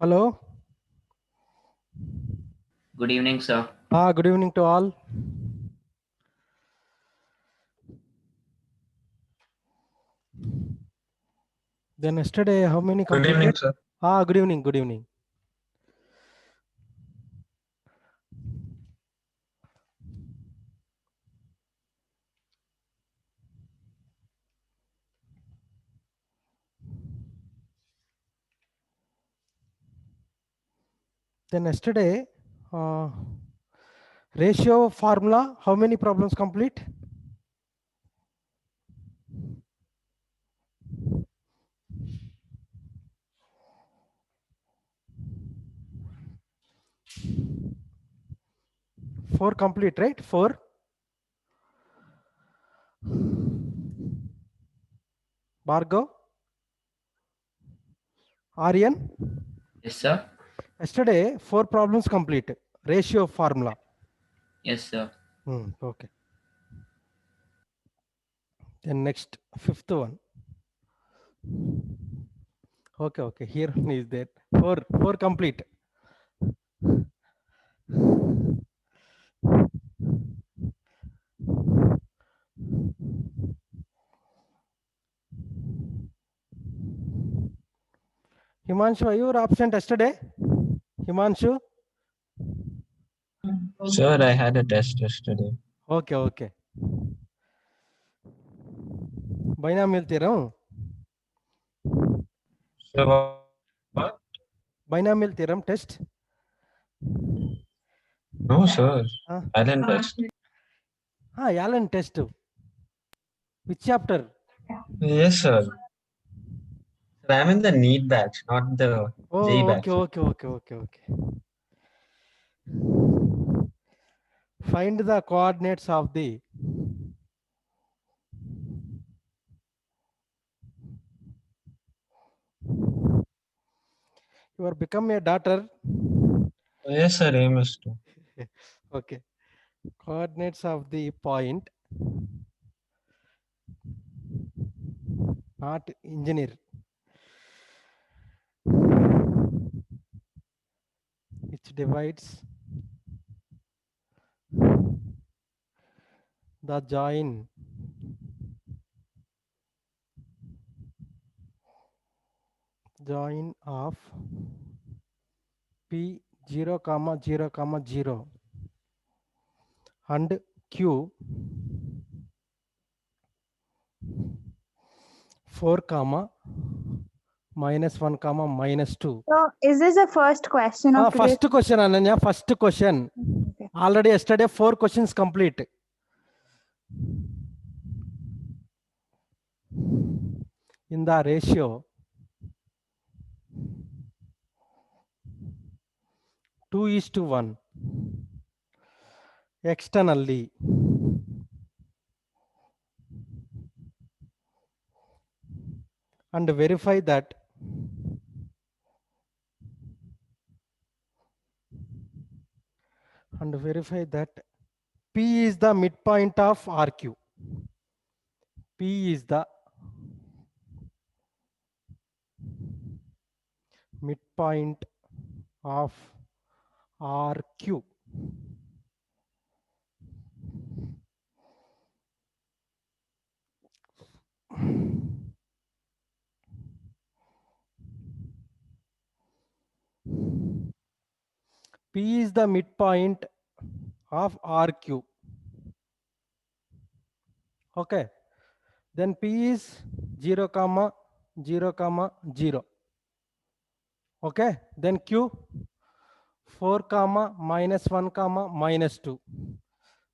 Hello. Good evening, sir. Good evening to all. Then yesterday, how many Good evening, completed? sir. Good evening. Good evening. Then yesterday, uh, ratio formula, how many problems complete? Four complete, right? Four. Bhargav, Aryan. Yes, sir. Yesterday, four problems complete. Ratio formula. Yes, sir. Okay. Then next, fifth one. Okay. Here is that. Four complete. Himanshu, you were absent yesterday? Himanshu? Sir, I had a test yesterday. Okay. Binomial theorem. Sir, what? Binomial theorem test. No, sir. Huh? Allen test. Allen test. Which chapter? Yes, sir. Sir, I'm in the NEET batch, not the JEE Oh, batch. okay. Find the coordinates of the you are become a daughter. Yes, sir. Aim is to. Okay. Coordinates of the point, not engineer, which divides the join of P 0, 0, 0 and Q 4, -1, -2. So, is this the first question of today? First question, Ananya. First question. Okay. Already yesterday, 4 questions complete. In the ratio 2:1 externally and verify that P is the midpoint of RQ. P is the midpoint of RQ. P is the midpoint of RQ. Okay. Then P is 0, 0, 0. Okay. Then Q 4, -1, -2.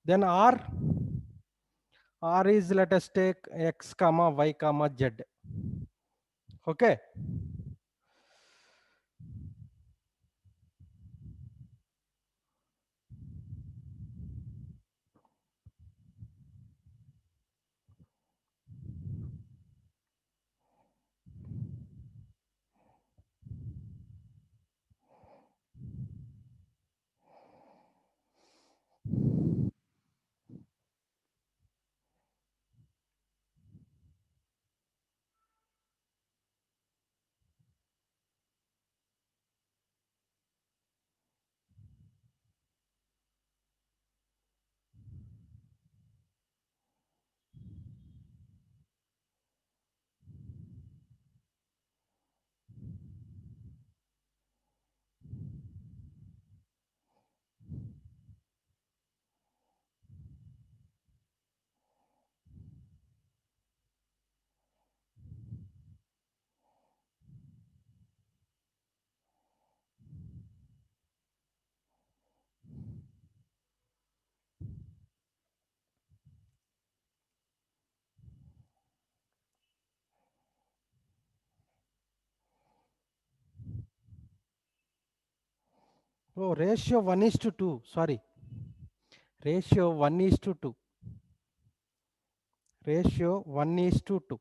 Then R is, let us take X, Y, Z. Okay. Oh, ratio 1:2. Sorry. Ratio 1:2. Ratio 1:2.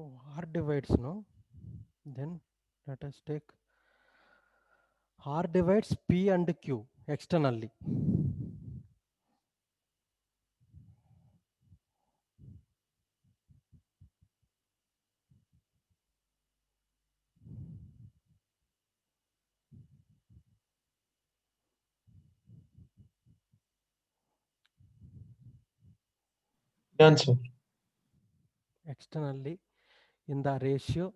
Oh, R divides, no? Then let us take R divides P and Q externally. Done, sir. Externally in the ratio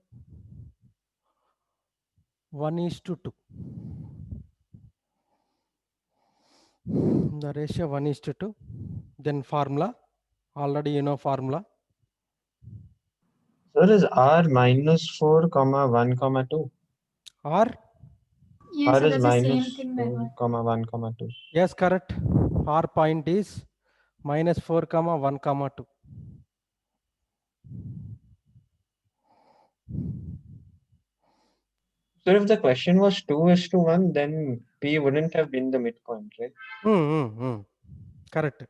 1:2. The ratio 1:2. Then formula. Already you know formula. Sir, is R minus 4, comma 1, comma 2? R. Yes, R sir, is that's the same minus thing by 4, heart. comma 1, comma 2. Yes, correct. R point is -4, 1, 2. So if the question was 2:1, then P wouldn't have been the midpoint, right? Correct.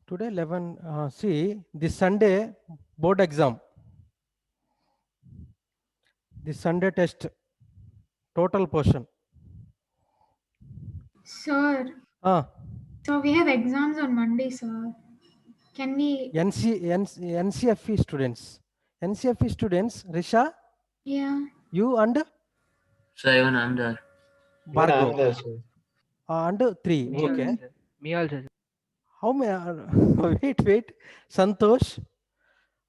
Today 11. See, this Sunday board exam. This Sunday test. Total portion. Sir, Ah, so we have exams on Monday, sir. Can we? NCFE students. NCFE students. Risha, Yeah. you and So even I'm there. Even I'm Bhargav. there, sir. And 3. Me Okay. also, sir. Me also, sir. How many? Wait. Santosh,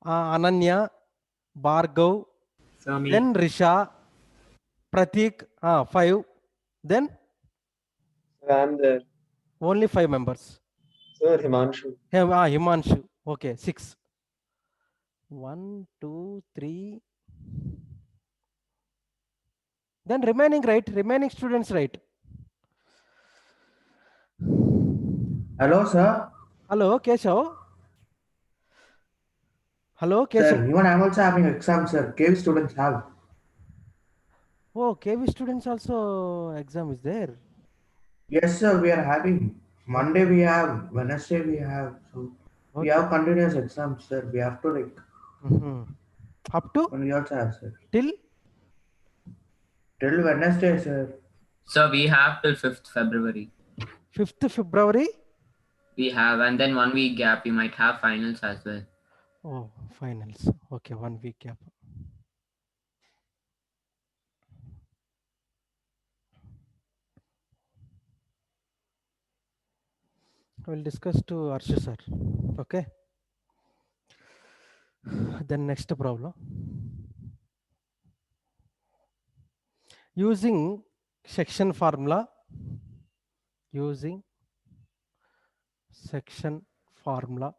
Ananya, Bhargav, So me. then Risha, Pratik, 5. Then Sir, I'm there. only 5 members. Sir, Himanshu. Himanshu. Okay, 6. 1, 2, 3. Then remaining, right? Remaining students, right? Hello, sir. Hello, Keshav. Hello, Sir, Keshav. even I'm also having exam, sir. KV students have. Oh, KV students also exam is there. Yes, sir, we are having. Monday we have, Wednesday we have. So we Okay. have continuous exams, sir. We have to like, Mhm. Up to and we also have, sir. till Till Wednesday, sir. So we have till 5th February. 5th February. We have, and then 1 week gap. We might have finals as well. Oh, finals. Okay, 1 week gap. I will discuss to Arshu sir. Okay. Then next problem. Using section formula. Using section formula.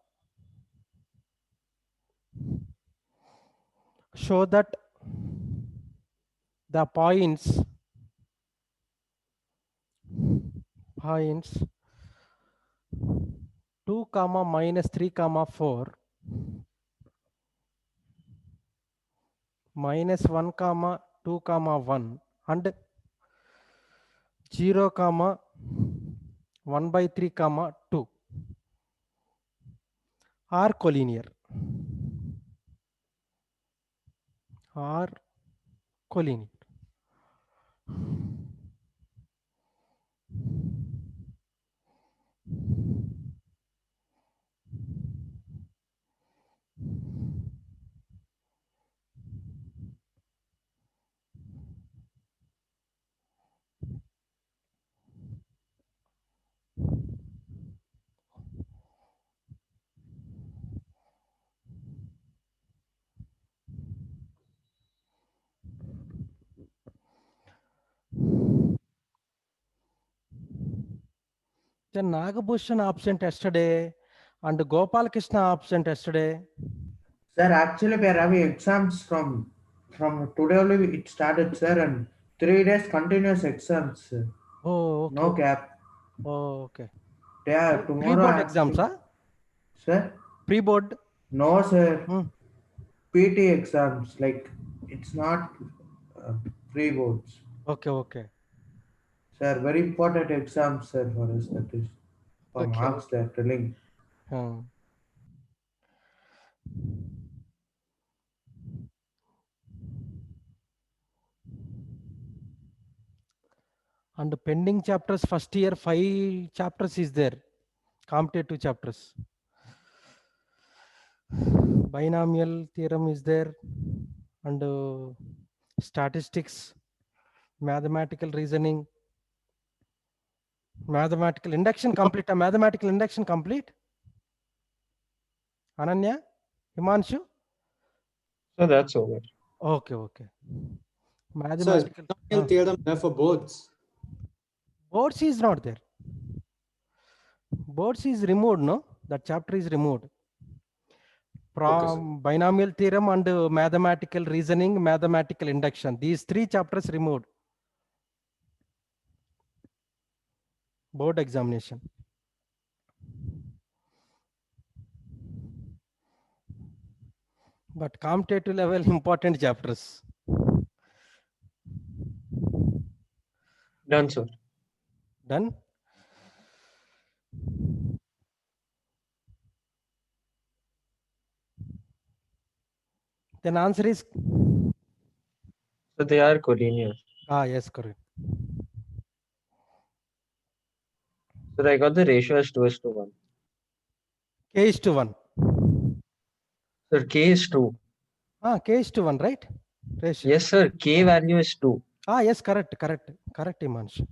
Show that the points points 2 comma minus 3 comma 4 minus 1 comma 2 comma 1 and 0 comma 1 by 3 comma 2 are collinear. Are collinear. Then Nagabhushan absent yesterday and Gopal Krishna absent yesterday. Sir, actually we are having exams from today only it started, sir, and 3 days continuous exams, sir. Oh, okay. No gap. Oh, okay. Yeah, tomorrow Pre-board I have exams, to- huh? Sir? Pre-board. No, sir. Hmm. PT exams, like it's not uh, pre-boards. Okay, okay. Sir, very important exams, sir, for us. That is for Okay, marks they are telling. Hmm. And pending chapters, first year 5 chapters is there. Competitive chapters. Binomial theorem is there, and statistics, mathematical reasoning, mathematical induction complete. A mathematical induction complete. Ananya, Himanshu. So that's over. Okay, okay. So is Mathematical. binomial theorem there for boards? Boards is not there. Boards is removed, no? That chapter is removed. Okay, sir. From binomial theorem and mathematical reasoning, mathematical induction. These 3 chapters removed. Board examination. But competitive level important chapters. Done, sir. Done. Then answer is So they are collinear. yes, correct. So I got the ratio as 2:1. K is to 1. Sir, K is 2. K is to 1, right? Ratio. Yes, sir. K value is 2. Yes, correct, correct, correct, Himanshu.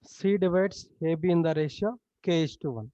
C divides AB in the ratio K is to 1.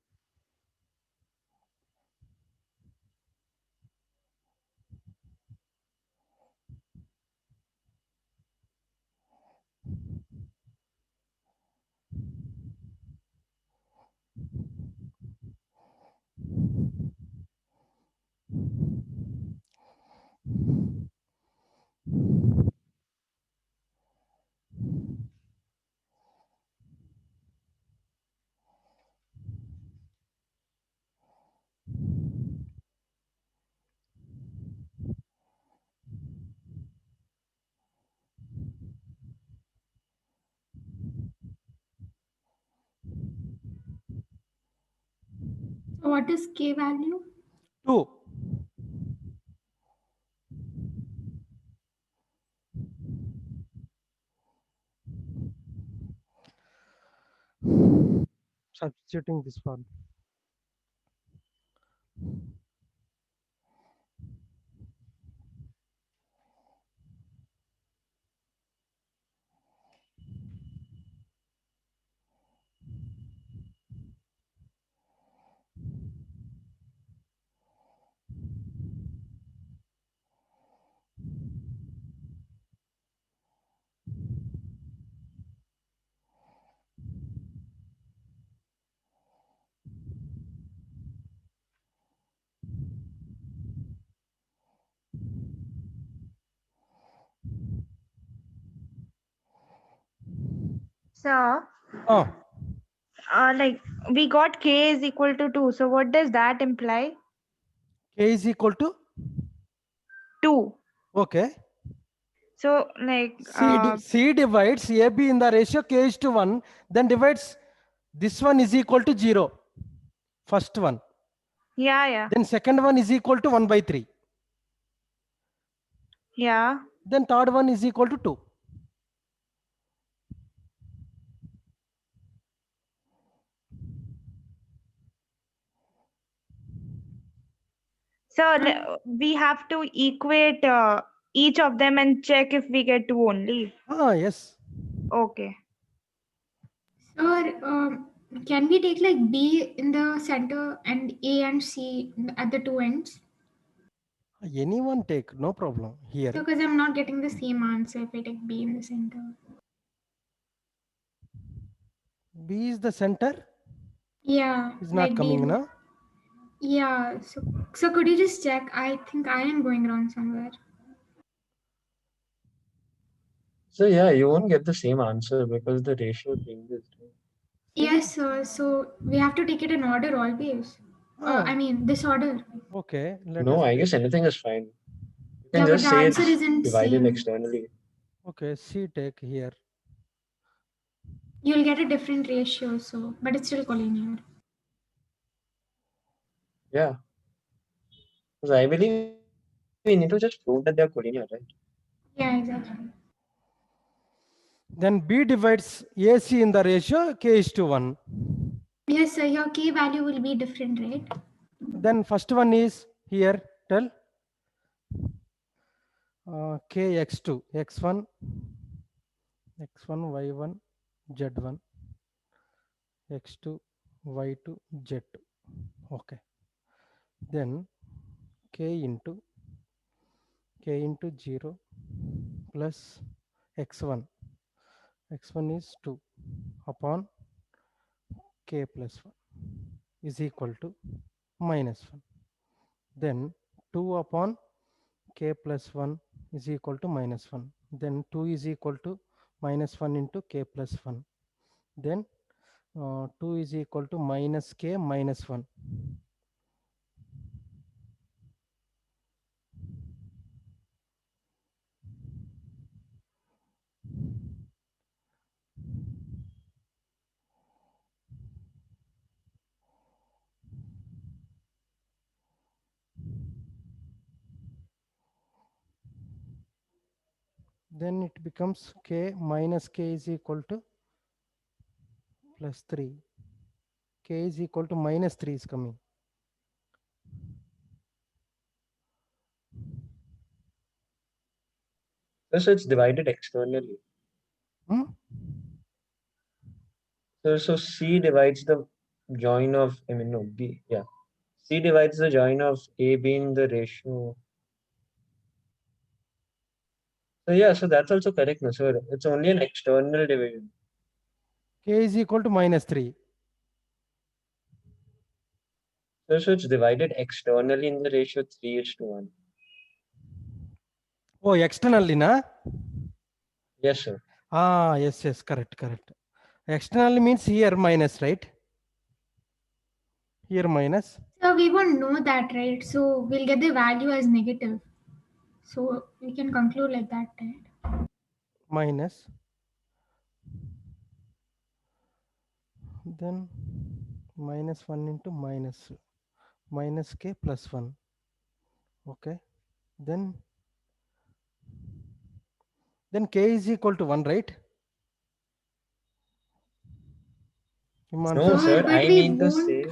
So what is K value? 2. Substituting this one. Sir, Oh, like we got k is equal to 2. So what does that imply? k is equal to 2. okay. So like C divides AB in the ratio k is to 1, then divides this one is equal to 0. First one. yeah. Then second one is equal to 1 by 3. Yeah. Then third one is equal to 2. So we have to equate each of them and check if we get 2 only. Ah, yes. Okay. Sir, can we take like B in the center and A and C at the two ends? Anyone take, no problem here. Because I'm not getting the same answer if I take B in the center. B is the center, Yeah. is not like coming, B. na? Yeah. So could you just check? I think I am going wrong somewhere. So yeah, you won't get the same answer because the ratio changes. Yes, sir. So we have to take it in order always. Ah, I mean, this order. okay. Let No, us I take- guess anything is fine. You can Yeah, but just the say answer it's isn't divided same. externally. Okay, C take here. You'll get a different ratio, so but it's still collinear. Yeah. Because I believe we need to just prove that they're collinear, right? Yeah, exactly. Then B divides AC in the ratio k is to 1. Yes, sir. Your k value will be different, right? Then first one is here, tell k x2, x1, y1, z1, x2, y2, z2. Okay. Then k into 0 plus x1. x1 is 2 upon k plus 1 is equal to minus 1. Then 2 upon k plus 1 is equal to minus 1. Then 2 is equal to minus 1 into k plus 1. Then 2 is equal to minus k minus 1. Then it becomes k minus k is equal to plus 3. K is equal to minus 3 is coming. So it's divided externally. Hmm? So C divides the join of, I mean, no, B, yeah. C divides the join of A being the ratio. So yeah, so that's also correct. No? So it's only an external division. K is equal to minus 3. So it's divided externally in the ratio 3:1. Oh, externally, na? Yes, sir. Ah, yes, correct. Externally means here minus, right? Here minus. So we won't know that, right? So we'll get the value as negative. So we can conclude like that, right? Minus. Then minus 1 into minus k plus 1. Okay. Then k is equal to 1, right? No, Sir, sir. but I we mean to won't. say,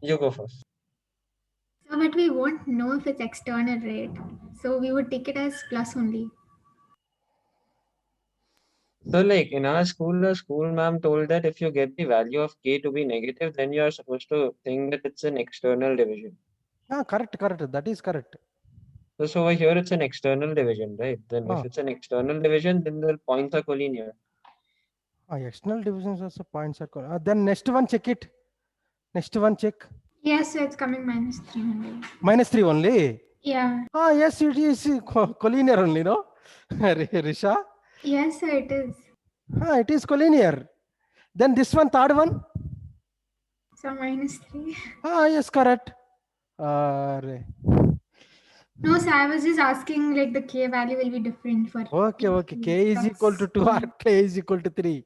you go first. So, but we won't know if it's external, right? So we would take it as plus only. So like in our school, the school ma'am told that if you get the value of k to be negative, then you are supposed to think that it's an external division. Ah, correct. That is correct. So over here, it's an external division, right? Then Ah. if it's an external division, then the points are collinear. External divisions also points are. Then next one, check it. Next one, check. Yes, so it's coming minus 3 only. Minus 3 only. Yeah. Yes, it is collinear only, no? Risha? Yes, sir, it is. It is collinear. Then this one, third one. So -3. Yes, correct. Arre. No, so I was just asking like the K value will be different for. Okay. K is equal to 2 or K is equal to 3.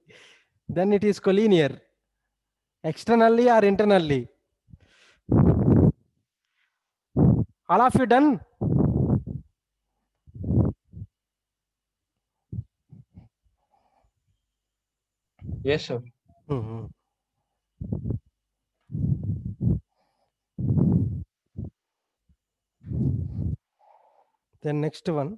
Then it is collinear. Externally or internally. All of you done? Yes, sir. Mhm. Then next one.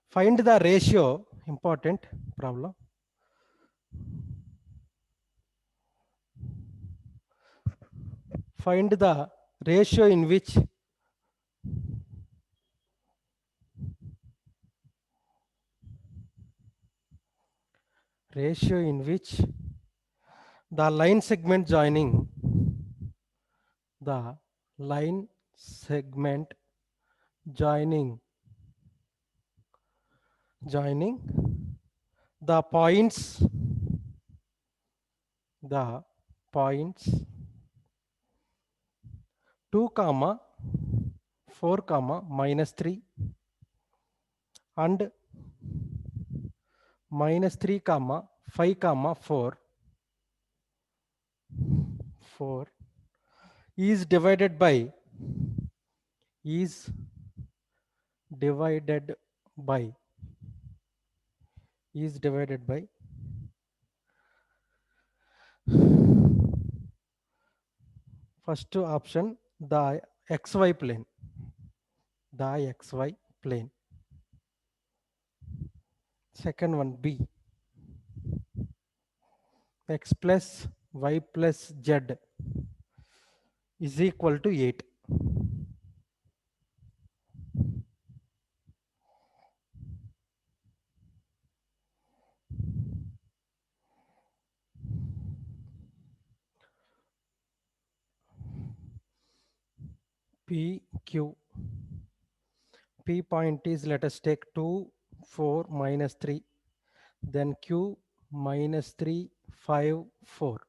Find the ratio, important problem. Find the ratio in which the line segment joining joining the points 2 comma 4 comma -3 and -3 comma 5 comma 4 is divided by is divided by first option, the xy plane. Second one, B, x plus y plus z is equal to 8. PQ. P point is, let us take 2, 4, -3. Then Q -3, 5, 4.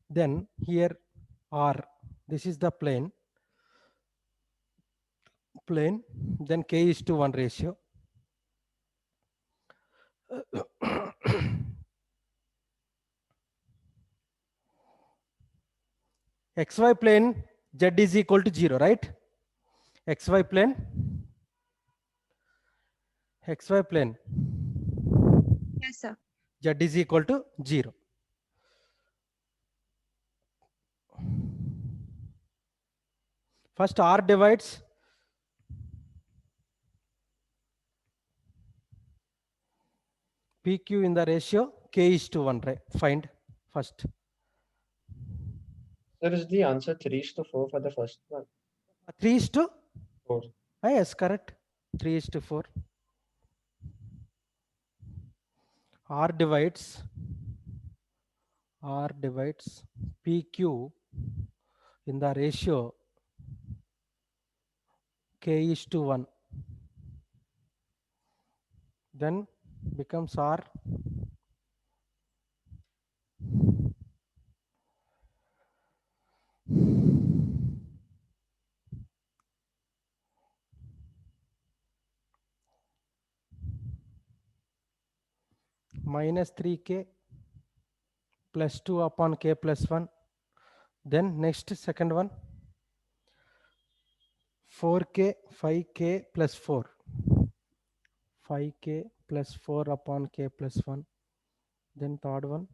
Then here R. This is the plane. Then K is to 1 ratio. XY plane, Z is equal to 0, right? XY plane. Yes, sir. Z is equal to 0. First R divides PQ in the ratio K is to 1, right? Find first. There is the answer 3:4 for the first one. 3 is to 4. yes, correct. 3 is to 4. R divides PQ in the ratio K is to 1. Then becomes R -3K plus 2 upon K plus 1. Then next second one, 4K 5K plus 4. 5K plus 4 upon K plus 1. Then third one,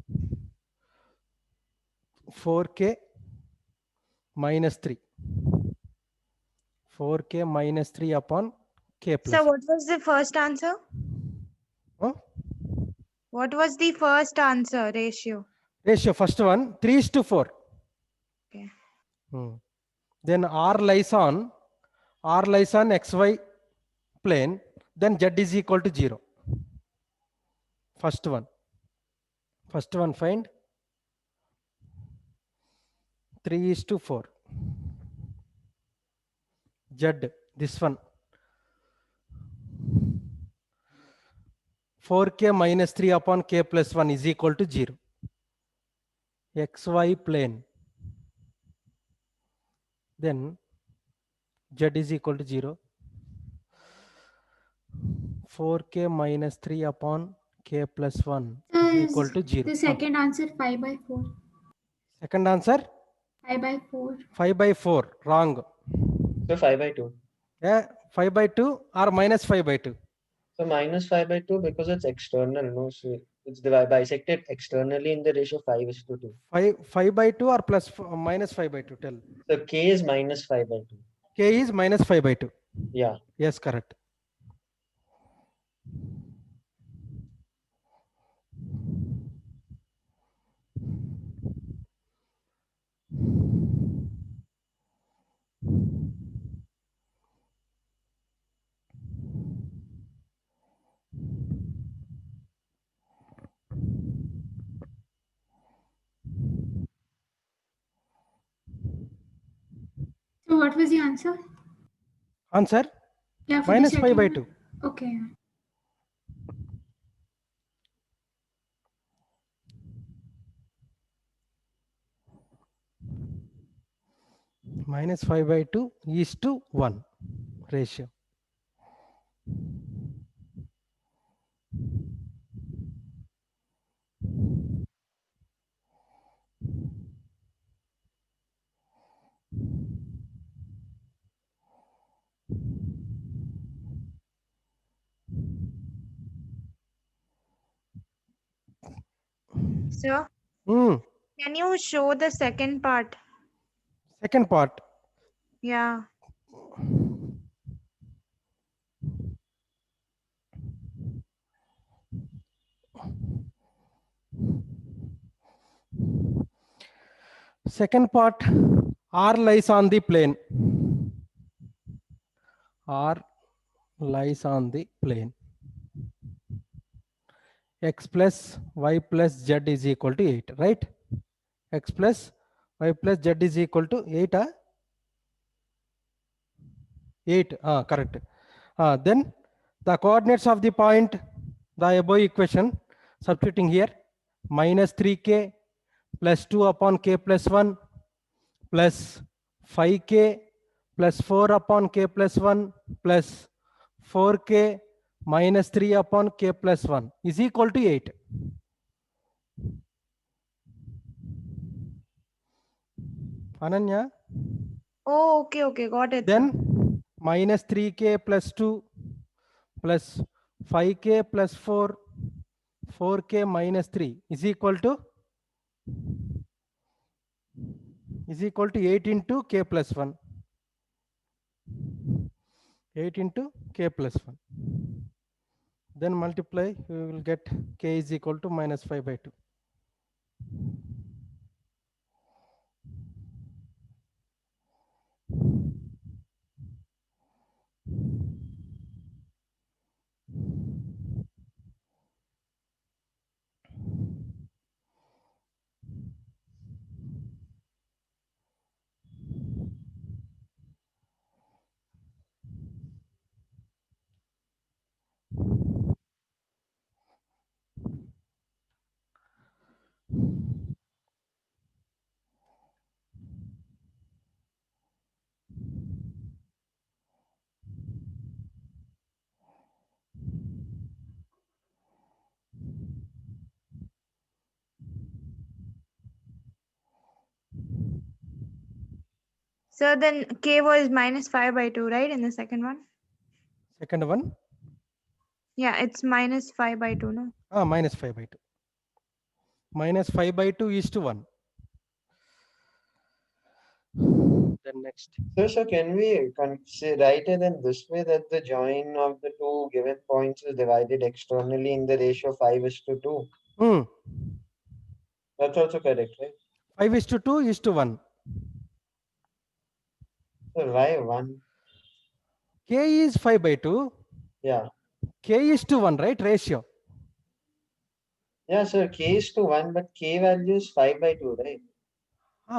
4K minus 3. 4K minus 3 upon K plus. So what was the first answer? Huh? What was the first answer ratio? Ratio, first one, 3 is to 4. Okay. Then R lies on XY plane, then Z is equal to 0. First one find 3 is to 4. Z, this one. 4k minus 3 upon k plus 1 is equal to 0. XY plane. Then Z is equal to 0. 4k minus 3 upon k plus 1 So is is equal to 0. the second answer 5 by 4? Second answer 5 by 4. 5 by 4. Wrong. So 5 by 2. Yeah, 5 by 2 or minus 5 by 2. So minus 5 by 2 because it's external, no? So it's bisected externally in the ratio 5:2. 5 by 2 or plus minus 5 by 2. Tell. So K is minus 5 by 2. K is minus 5 by 2. Yeah. Yes, correct. So what was the answer? Answer Yeah, for minus the 5 by second 2. one. Okay. Minus 5 by 2 is to 1 ratio. Sir, Hmm. can you show the second part? Second part. Yeah. Second part, R lies on the plane. R lies on the plane. X plus Y plus Z is equal to 8, right? X plus Y plus Z is equal to 8. 8, correct. Then the coordinates of the point, the above equation, substituting here, minus 3k plus 2 upon k plus 1 plus 5k plus 4 upon k plus 1 plus 4k minus 3 upon k plus 1 is equal to 8. Ananya? Oh, okay, okay, got it. Then Sir. minus 3k plus 2 plus 5k plus 4, 4k minus 3 is equal to 8 into k plus 1. 8 into k plus 1. Then multiply, we will get k is equal to minus 5 by 2. So then K was minus 5 by 2, right? In the second one? Second one, Yeah, it's minus 5 by 2, no? minus 5 by 2. Minus 5 by 2 is to 1. Then next. So can we write it in this way that the join of the two given points is divided externally in the ratio 5:2? That's also correct, right? 5 is to 2 is to 1. So why 1? K is 5 by 2. Yeah. K is to 1, right? Ratio. Yeah, so K is to 1, but K value is 5 by 2, right?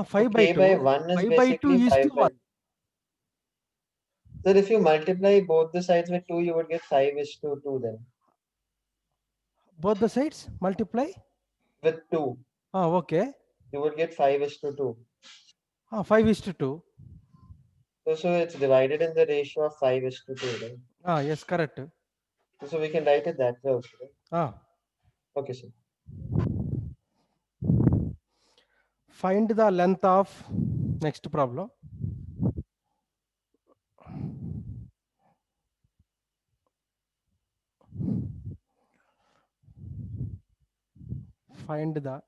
5 by K 2. by 1 is 5 by 2 basically is to 5 by 1. Sir, if you multiply both the sides with 2, you would get 5:2 then. Both the sides multiply. With 2, Okay. you would get 5:2. 5:2. So it's divided in the ratio of 5:2, right? Yes, correct. So we can write it that way also, right? Ah, Okay, sir. find the length of next problem. Find the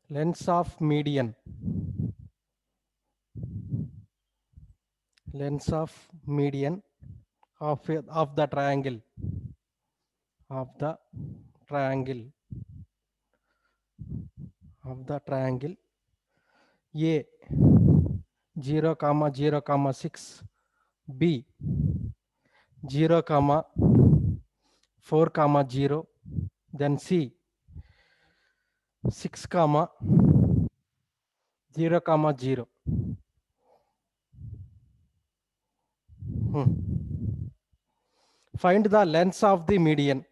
length of median. Length of median of the triangle. Of the triangle. Of the triangle A 0, 0, 6, B 0, 4, 0, then C 6, 0, 0. Find the length of the median.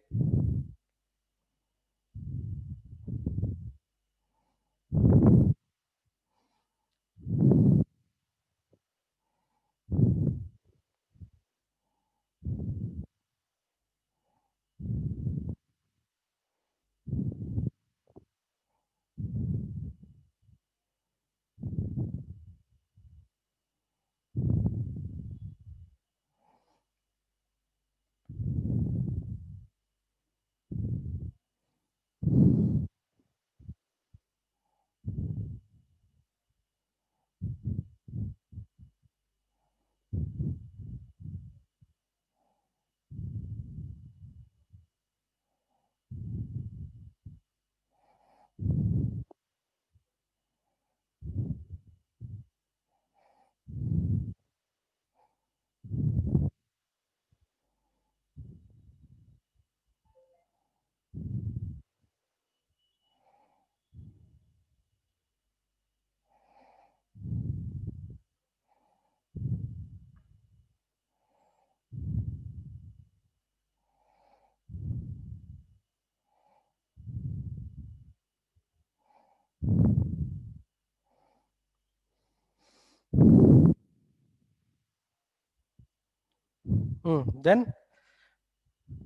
Then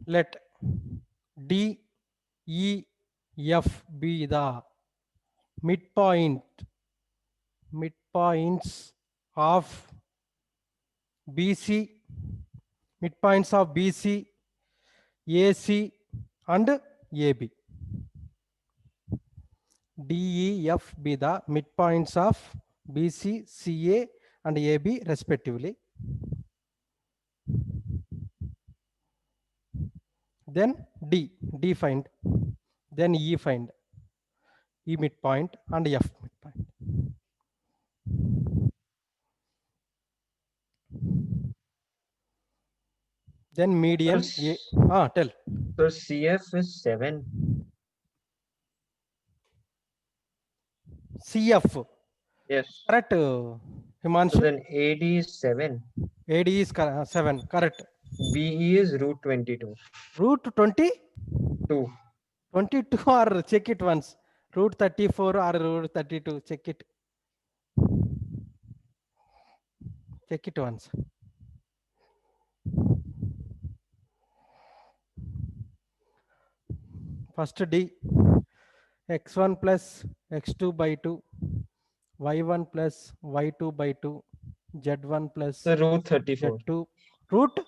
let D, E, F be the midpoints of BC, midpoints of BC, AC and AB. D, E, F be the midpoints of BC, CA and AB respectively. Then D find, then E find, E midpoint and F midpoint. Then median A, tell. So CF is 7. CF. Yes. Correct, So Himanshu. then AD is 7. AD is 7. Correct. BE is root 22. Root 20? 2. 22 or check it once. Root 34 or root 32. Check it. Check it once. First D. X1 plus X2 by 2. Y1 plus Y2 by 2. Z1 plus So root 34. Z2. Root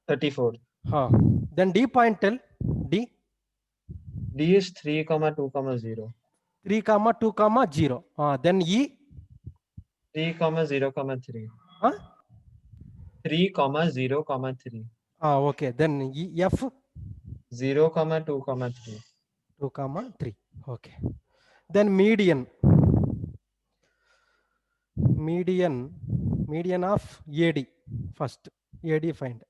34. Then D point tell. D. D is 3, 2, 0. 3, 2, 0. Then E. 3, 0, 3. Huh? 3, 0, 3. Okay. Then E, F. 0, 2, 3. 2, 3. Okay. Then median. Median of AD. First, AD find.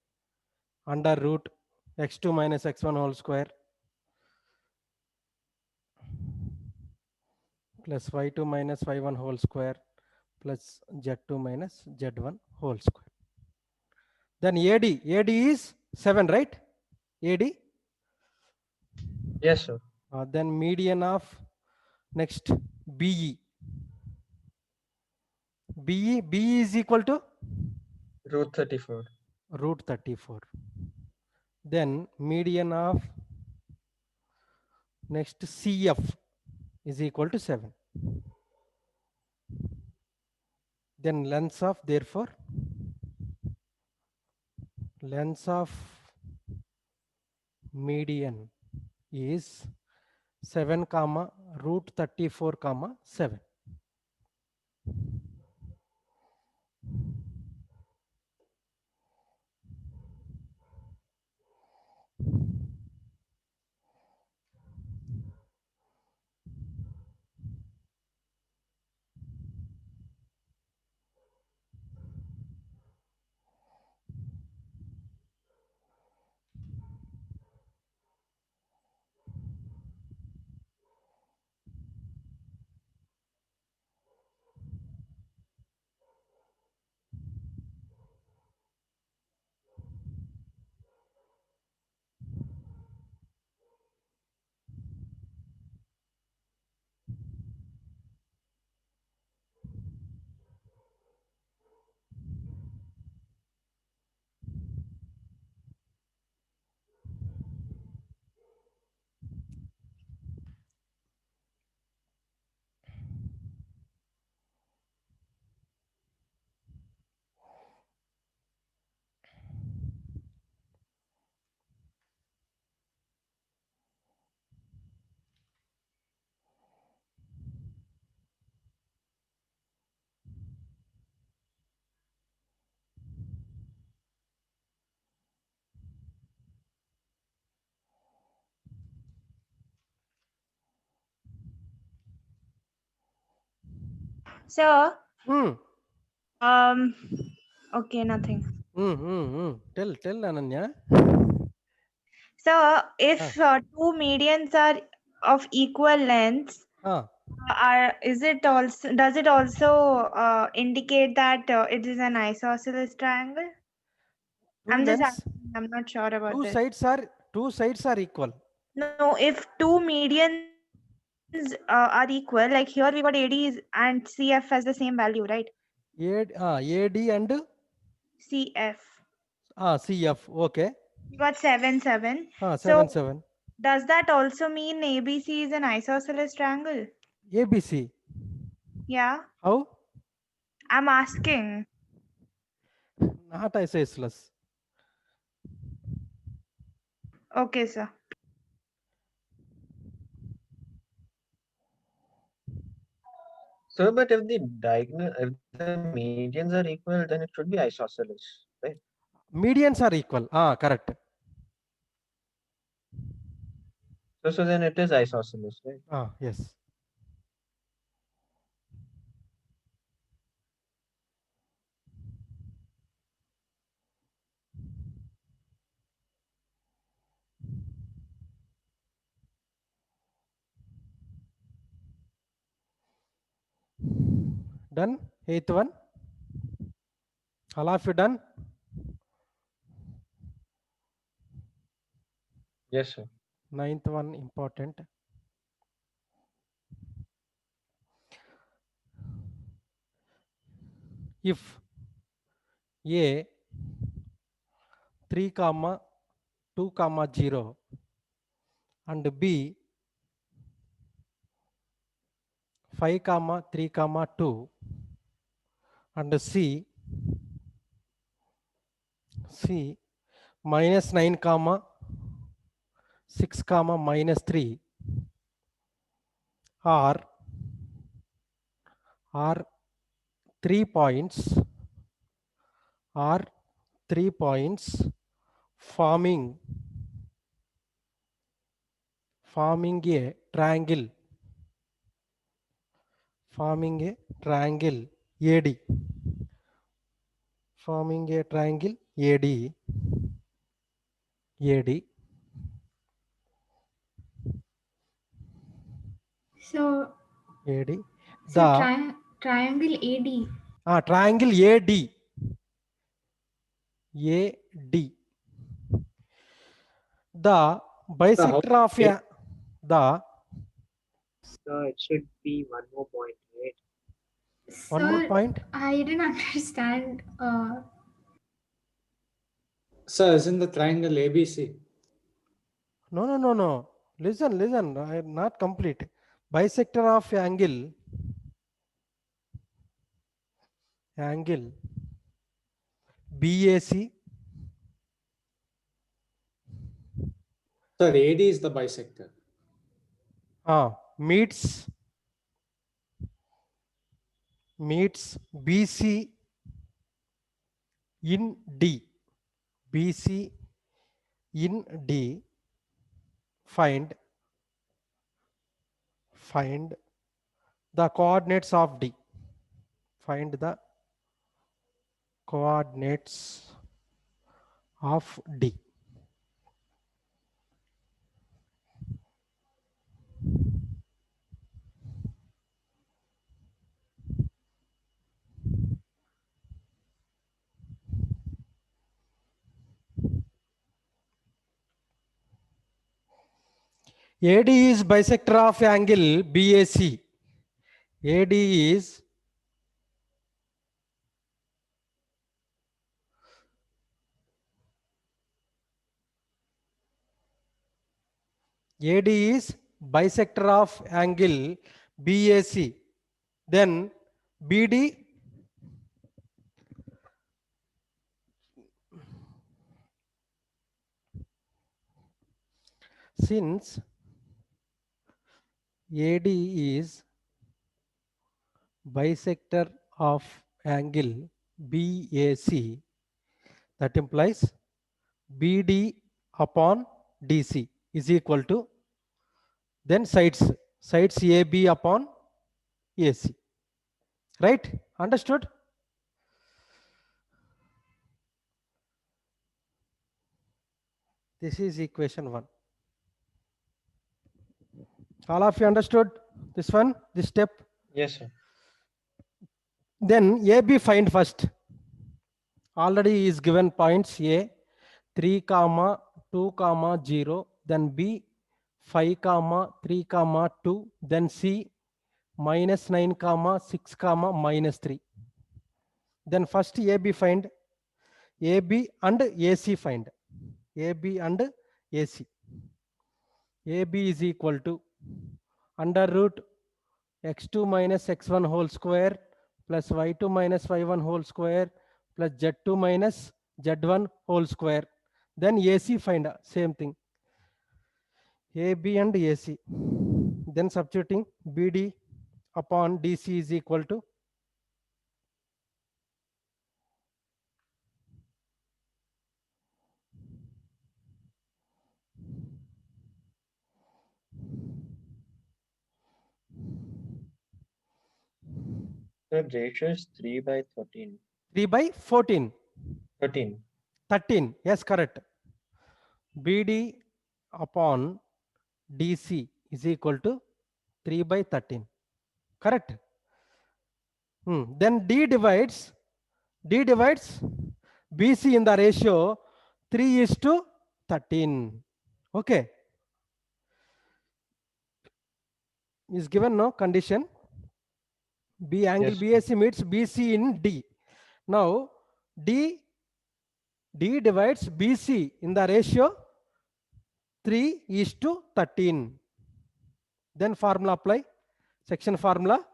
Under root x2 minus x1 whole square. plus y2 minus y1 whole square plus z2 minus z1 whole square. Then AD is 7, right? AD. Yes, sir. Then median of next BE. BE is equal to Root 34. root 34. Then median of next CF is equal to 7. Then length of, therefore, length of median is 7 comma root 34 comma 7. So, Hmm. okay, nothing. Tell Ananya. So, if two medians are of equal lengths, does it also indicate that it is an isosceles triangle? I'm just asking, I'm not sure about Two this. sides are equal. No, if two medians are equal, like here we got AD and CF has the same value, right? AD and CF. CF. Okay. We got 7, 7. 7, 7. Does that also mean ABC is an isosceles triangle? ABC. Yeah. How? I'm asking. Not isosceles. Okay, sir. So, but if the medians are equal, then it should be isosceles, right? Medians are equal. Correct. So then it is isosceles, right? Yes. Done. Eighth one. All of you done? Yes, sir. Ninth one important. If A 3 comma 2 comma 0 and B 5 comma 3 comma 2 and C minus 9 comma 6 comma minus 3 are 3 points forming a triangle AD, So AD. So The triangle AD. triangle AD. AD. The bisector of the So it should be one more point, right? one more Sir, point. I didn't understand. Sir, isn't the triangle ABC? No. Listen. I not complete. Bisector of angle BAC. Sir, AD is the bisector. Meets BC in D. BC in D. Find the coordinates of D. Find the coordinates of D. AD is bisector of angle BAC. AD is bisector of angle BAC. Then BD since AD is bisector of angle BAC, that implies BD upon DC is equal to then sides AB upon AC. Right? Understood? This is equation 1. All of you understood this one, this step? Yes, sir. Then AB find first. Already is given points A 3, 2, 0, then B 5, 3, 2, then C -9, 6, -3. Then first AB find, AB and AC find. AB and AC. AB is equal to under root x2 minus x1 whole square plus y2 minus y1 whole square plus z2 minus z1 whole square. Then AC find, same thing. AB and AC. Then substituting BD upon DC is equal to The ratio is 3 by 13. 3 by 14. 13. 13. Yes, correct. BD upon DC is equal to 3 by 13. Correct. Then D divides BC in the ratio 3:13. Okay. Is given no condition. B angle Yes, BAC meets BC in D. Now D divides BC in the ratio 3:13. Then formula apply. Section formula.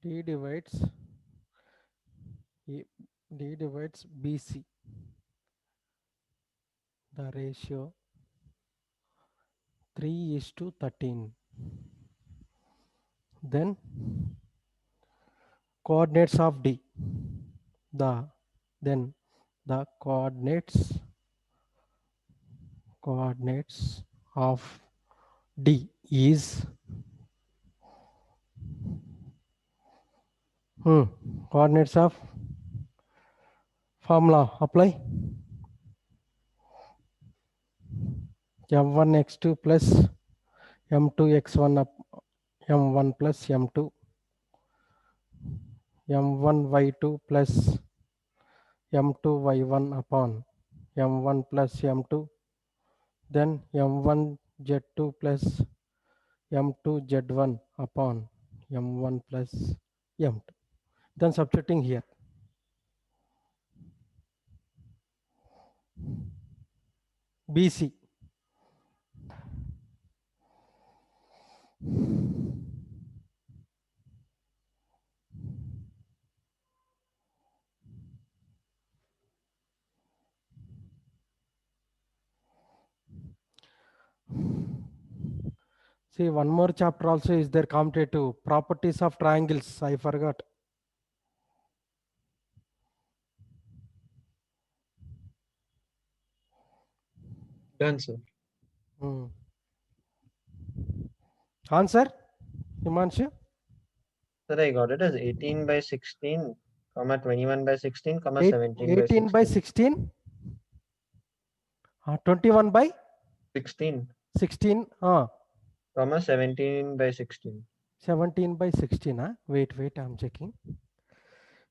D divides BC. The ratio 3:13. Then coordinates of D. The coordinates of D is coordinates of formula apply m1 x2 plus m2 x1 up m1 plus m2 m1 y2 plus m2 y1 upon m1 plus m2, then m1 z2 plus m2 z1 upon m1 plus m2. Then substituting here. BC. See, one more chapter also is there, commutative properties of triangles. I forgot. Done, sir. Answer, Himanshu? Sir, I got it as 18 by 16, comma 21 by 16, comma Eight- 17 by 18 by 16. 21 by 16, 16. comma 17 by 16. 17 by 16. Wait, I'm checking.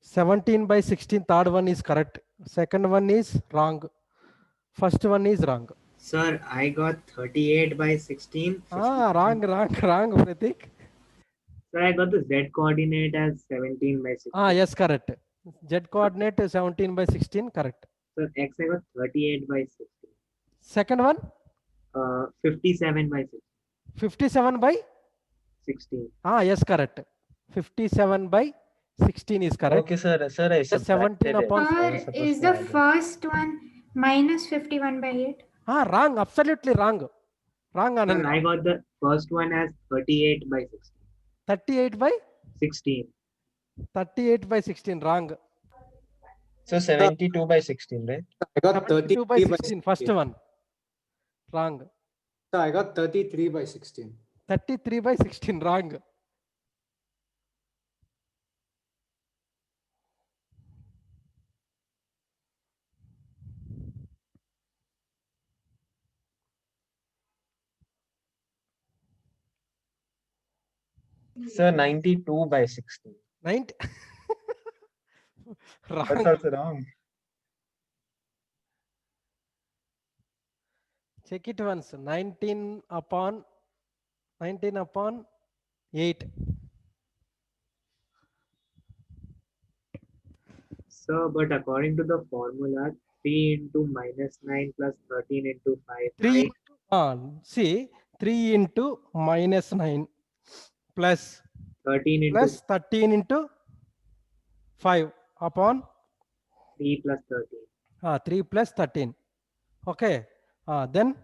17 by 16, third one is correct. Second one is wrong. First one is wrong. Sir, I got 38 by 16. Wrong, Pratik. Sir, I got the Z coordinate as 17 by 16. Yes, correct. Z coordinate is 17 by 16, correct. Sir, X I got 38 by 16. Second one, 57 by 16. 57 by 16. yes, correct. 57 by 16 is correct. Okay, sir. Sir, I The 17 subtracted it. upon- I was Sir, supposed is to the add it. first one minus 51 by 8? Wrong, absolutely wrong. Wrong, Sir, Anand. I got the first one as 38 by 16. 38 by 16. 38 by 16, wrong. So 72 by 16, right? I got 32 by 33 by 16, first 16. one. Wrong. So I got 33 by 16. 33 by 16, wrong. Sir, 92 by 16. 90. That's Wrong. also wrong. Check it once. 19 upon 8. Sir, but according to the formula, 3 into minus 9 plus 13 into 5. 3 see, 3 into minus 9 plus 13 into plus 13 into 5 upon 3 plus 13. 3 plus 13. Okay. Then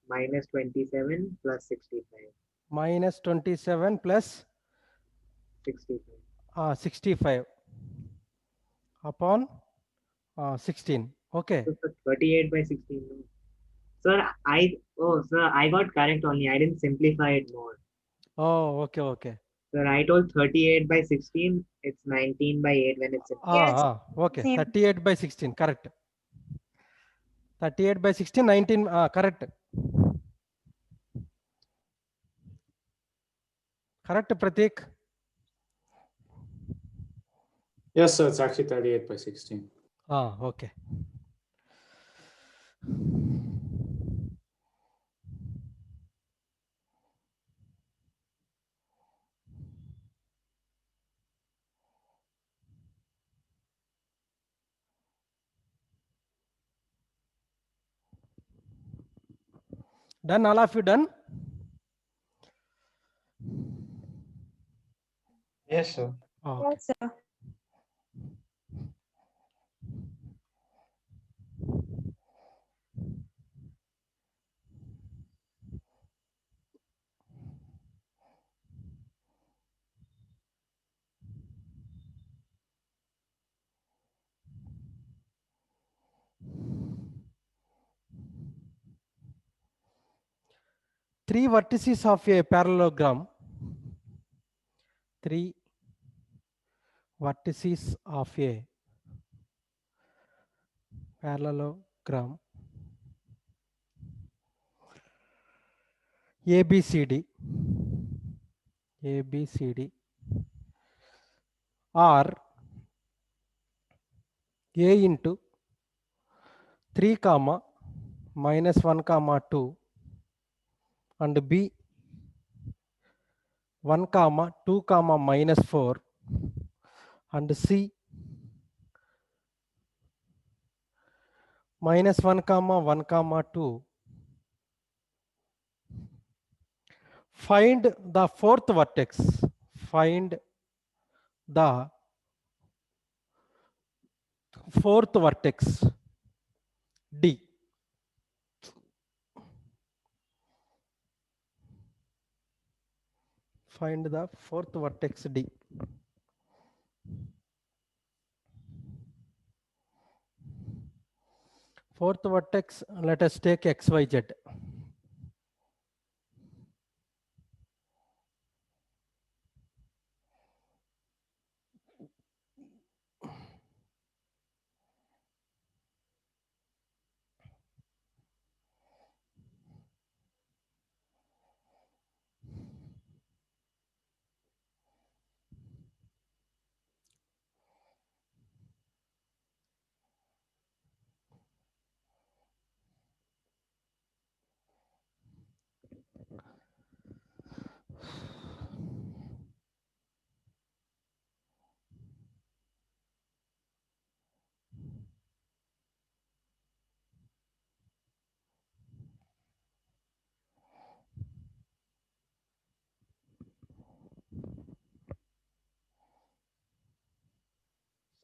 Minus 27 plus 65. minus 27 plus 65. 65 upon 16. Okay. So, sir, 38 by 16. No. Sir, I got correct only. I didn't simplify it more. Oh, okay. Sir, I told 38 by 16. It's 19 by 8 when it's simplified. Yes, Okay. same. 38 by 16. Correct. 38 by 16, 19. Correct. Correct, Pratik. Yes, sir. It's actually 38 by 16. Okay. Done, all of you done? Yes, sir. Okay. Yes, sir. 3 vertices of a parallelogram. 3 vertices of a parallelogram ABCD are A into 3 comma minus 1 comma 2 and B 1 comma 2 comma minus 4 and C minus 1 comma 1 comma 2. Find the fourth vertex. Find the fourth vertex D. Find the fourth vertex D. Fourth vertex, let us take XYZ.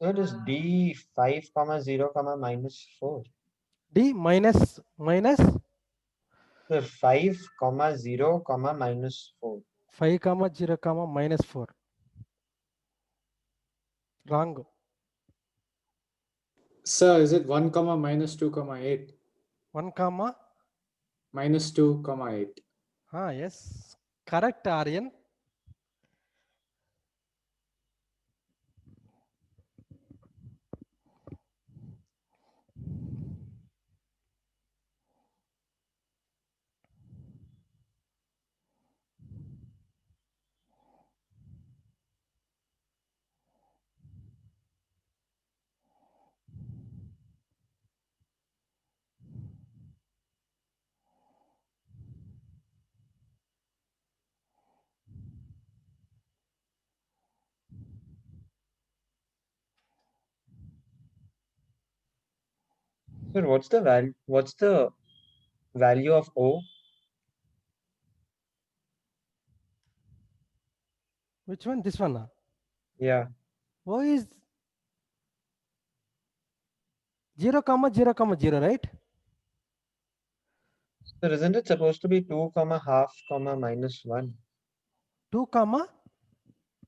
So it is D 5 comma 0 comma minus 4. D minus So 5 comma 0 comma minus 4. 5 comma 0 comma minus 4. Wrong. Sir, is it 1 comma minus 2 comma 8? 1 comma. Minus 2 comma 8. Yes. Correct, Aryan. Sir, what's the value of O? Which one? This one. Yeah. O is 0 comma 0 comma 0, right? Sir, isn't it supposed to be 2 comma half comma minus 1? 2 comma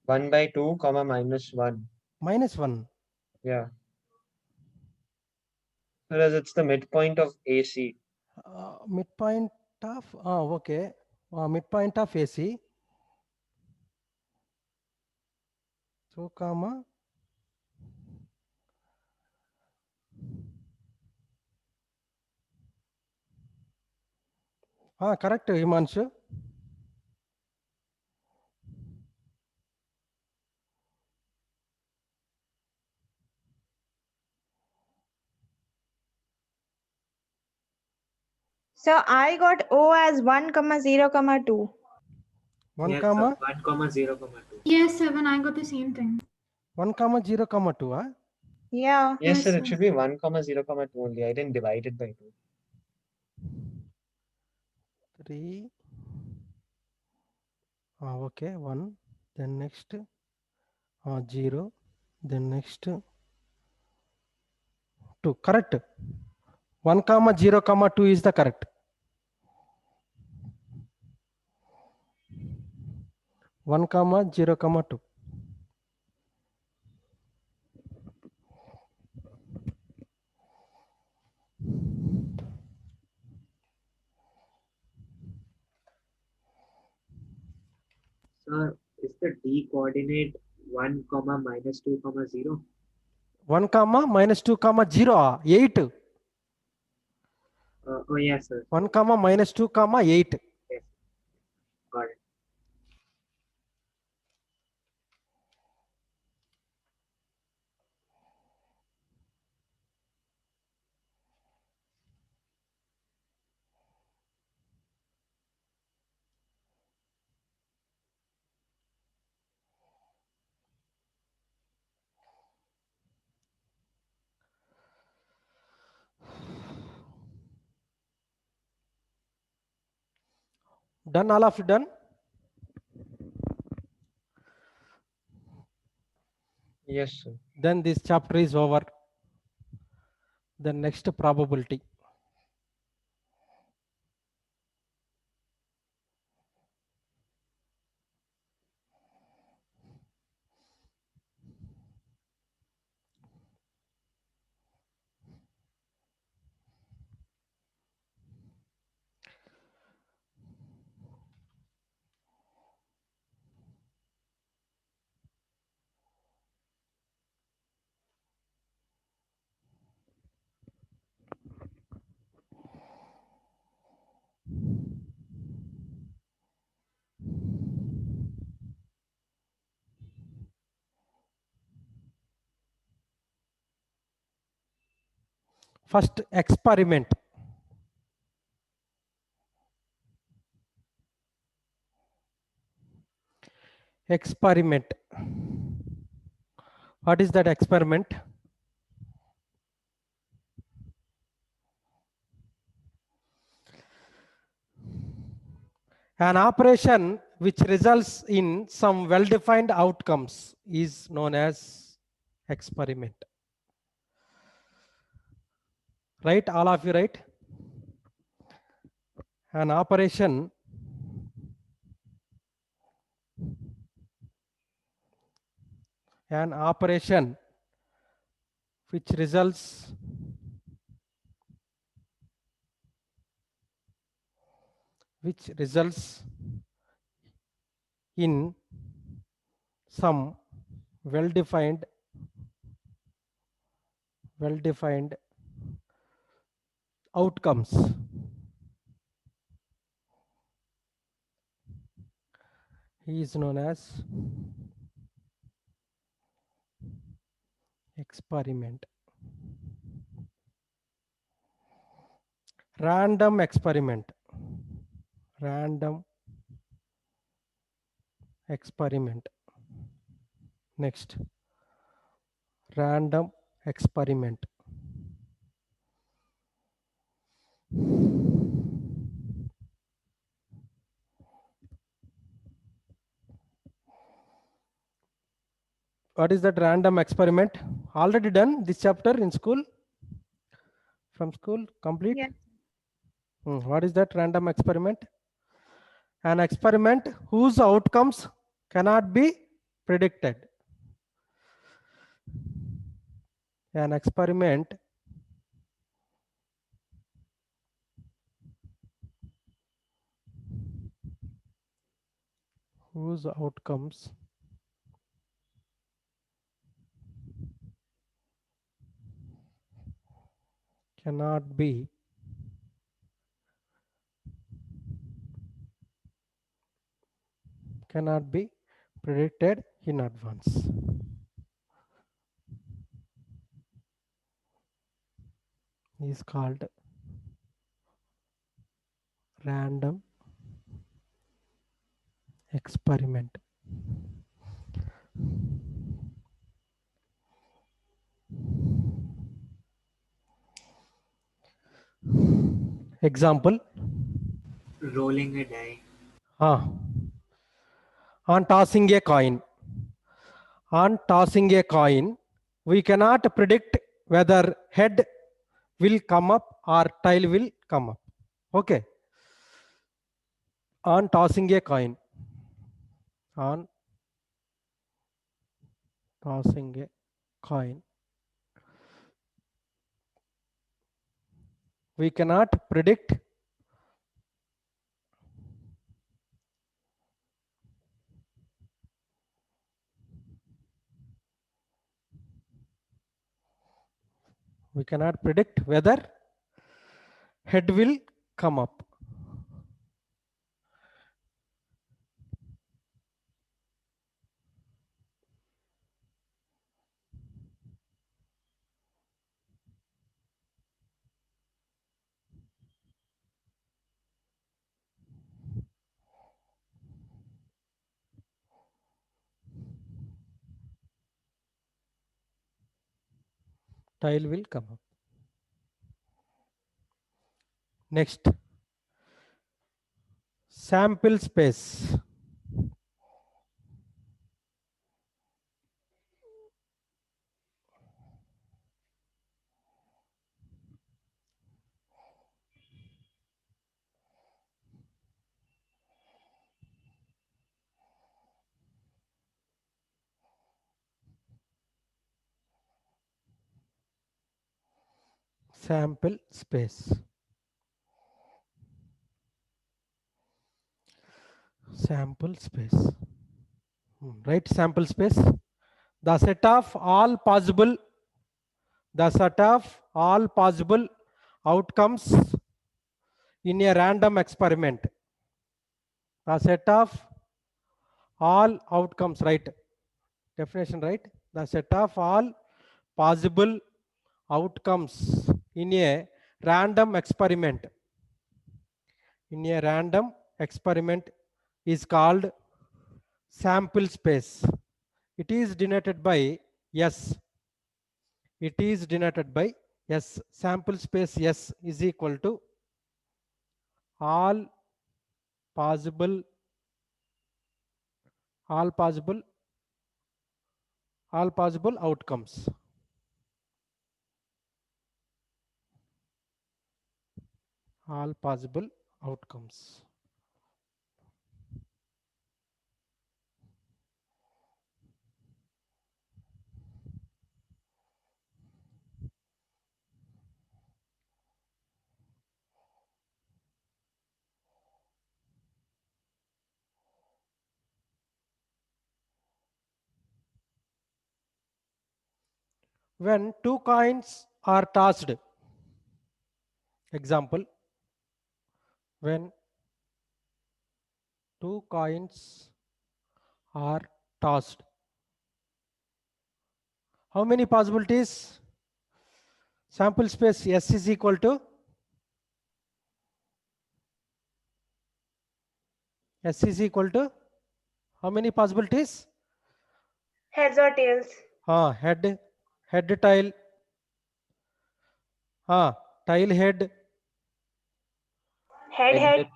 1 by 2 comma minus 1. minus 1. Yeah. Whereas it's the midpoint of AC. Midpoint of, okay. Midpoint of AC. 2 comma. Correct, Himanshu. So I got O as 1 comma 0 comma 2. 1 Yes, comma sir. 1 comma 0 comma 2. Yes, 7. I got the same thing. 1 comma 0 comma 2. Yeah. Yes, Yes, sir, sir. it should be 1 comma 0 comma 2 only. I didn't divide it by 2. 3. Okay, 1. Then next 0. Then next 2. Correct. 1 comma 0 comma 2 is the correct. 1 comma 0 comma 2. Sir, is the D coordinate 1, comma minus 2, comma 0? 1 comma minus 2 comma 0 8. Oh, yes, sir. 1 comma minus 2 comma 8. Yes. Got it. Done, all of you done? Yes, sir. Then this chapter is over. The next probability. First experiment. Experiment. What is that experiment? An operation which results in some well-defined outcomes is known as experiment. Right? All of you, right? An operation which results in some well-defined outcomes is known as experiment. Random experiment. Next, random experiment. What is that random experiment? Already done this chapter in school? From school, complete? Yes. What is that random experiment? An experiment whose outcomes cannot be predicted. An experiment whose outcomes cannot be predicted in advance. Is called random experiment. Example. Rolling a die. On tossing a coin. On tossing a coin, we cannot predict whether head will come up or tail will come up. Okay. On tossing a coin. On tossing a coin, we cannot predict We cannot predict whether head will come up. Tail will come up. Next, sample space. Sample space. Sample space. Right, sample space. The set of all possible outcomes in a random experiment. The set of all outcomes, right? Definition, right? The set of all possible outcomes in a random experiment. In a random experiment is called sample space. It is denoted by S. It is denoted by S. Sample space S is equal to all possible outcomes. All possible outcomes. When two coins are tossed, example, when two coins are tossed, how many possibilities? Sample space S is equal to how many possibilities? Heads or tails? Head, tail, tail, head, Head.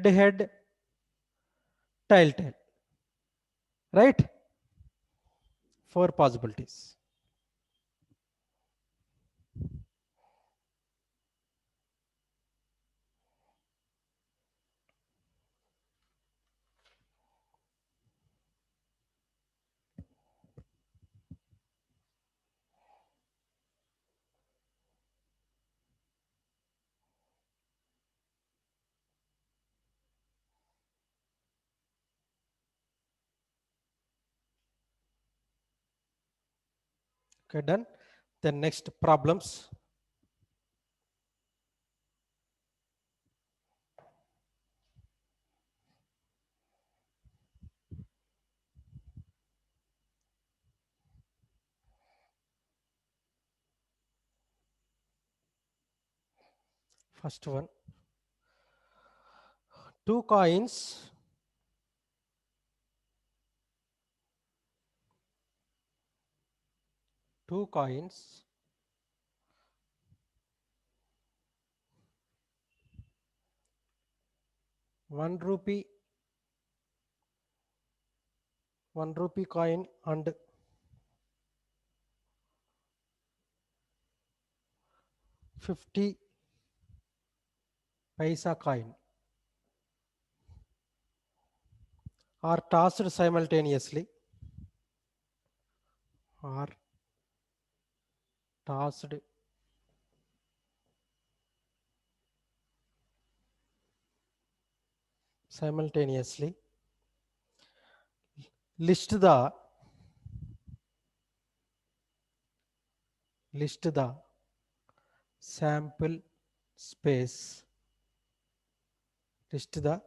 head, tail. Right? 4 possibilities. Okay, done. Then next problems. First one, two coins one rupee coin and 50 paisa coin are tossed simultaneously. List the sample space. List the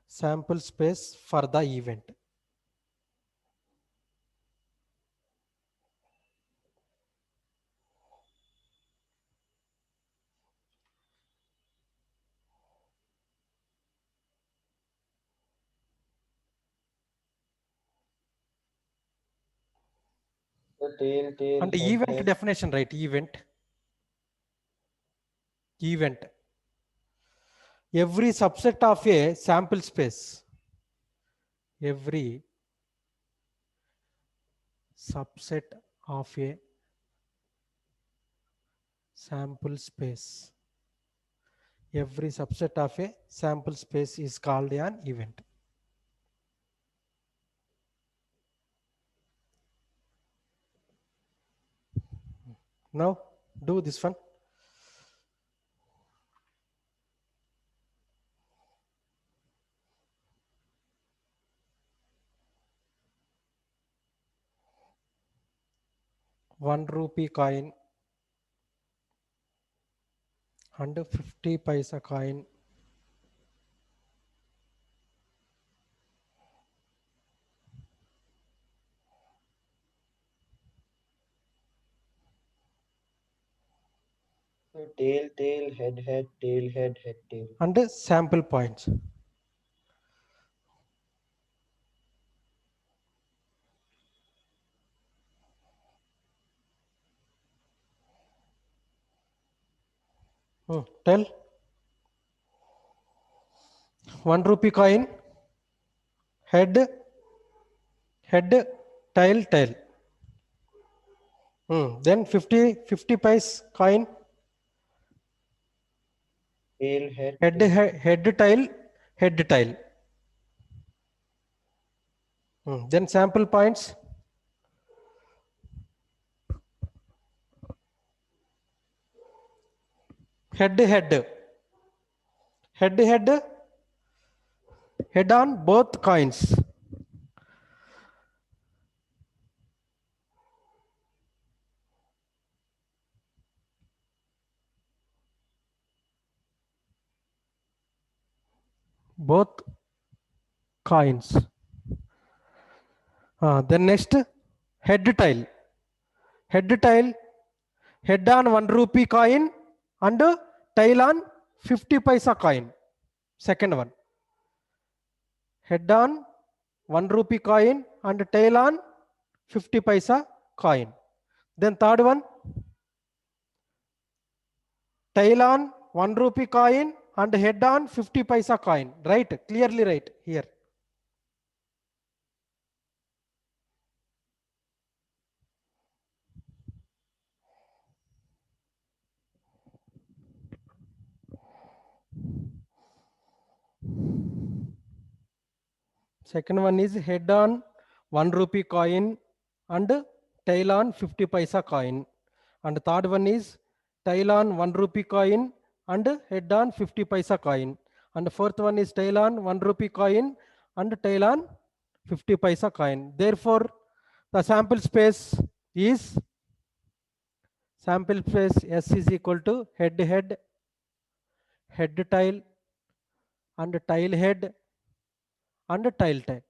sample space for the event. The tail, And head, event head. definition, right? Event. Every subset of a sample space. Every subset of a sample space. Every subset of a sample space is called an event. Now do this one. ₹1 coin and 50 paisa coin. So tail, head, head, tail, head, tail. And sample points. Tell. ₹1 coin, head, tail. Then 50 paise coin, Tail, head, head, tail. Then sample points. Head on both coins. Both coins. Then next, head tail. Head on ₹1 coin and tail on 50 paisa coin. Second one. Head on ₹1 coin and tail on 50 paisa coin. Then third one, tail on ₹1 coin and head on 50 paisa coin. Right? Clearly right here. Second one is head on ₹1 coin and tail on 50 paisa coin. And third one is tail on ₹1 coin and head on 50 paisa coin. And fourth one is tail on ₹1 coin and tail on 50 paisa coin. Therefore, the sample space is S is equal to head tail and tail head and tail tail.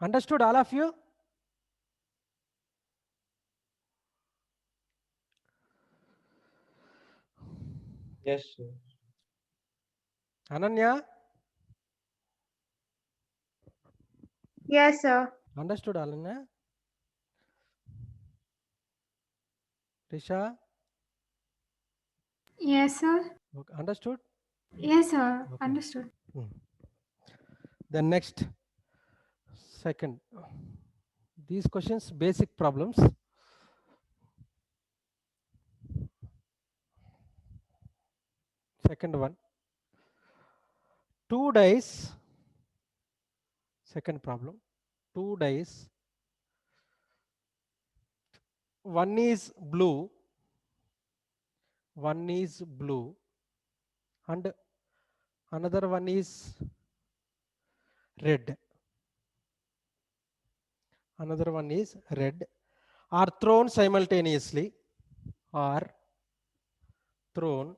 Understood all of you? Yes, sir. Ananya, Yes, sir. understood Ananya? Risha, Yes, sir. Okay, understood? Yes, sir. Okay. Understood. Then next, second, these questions basic problems. Second one, 2 dice. Second problem, 2 dice. One is blue, and another one is red. Another one is red. Are thrown simultaneously. Are thrown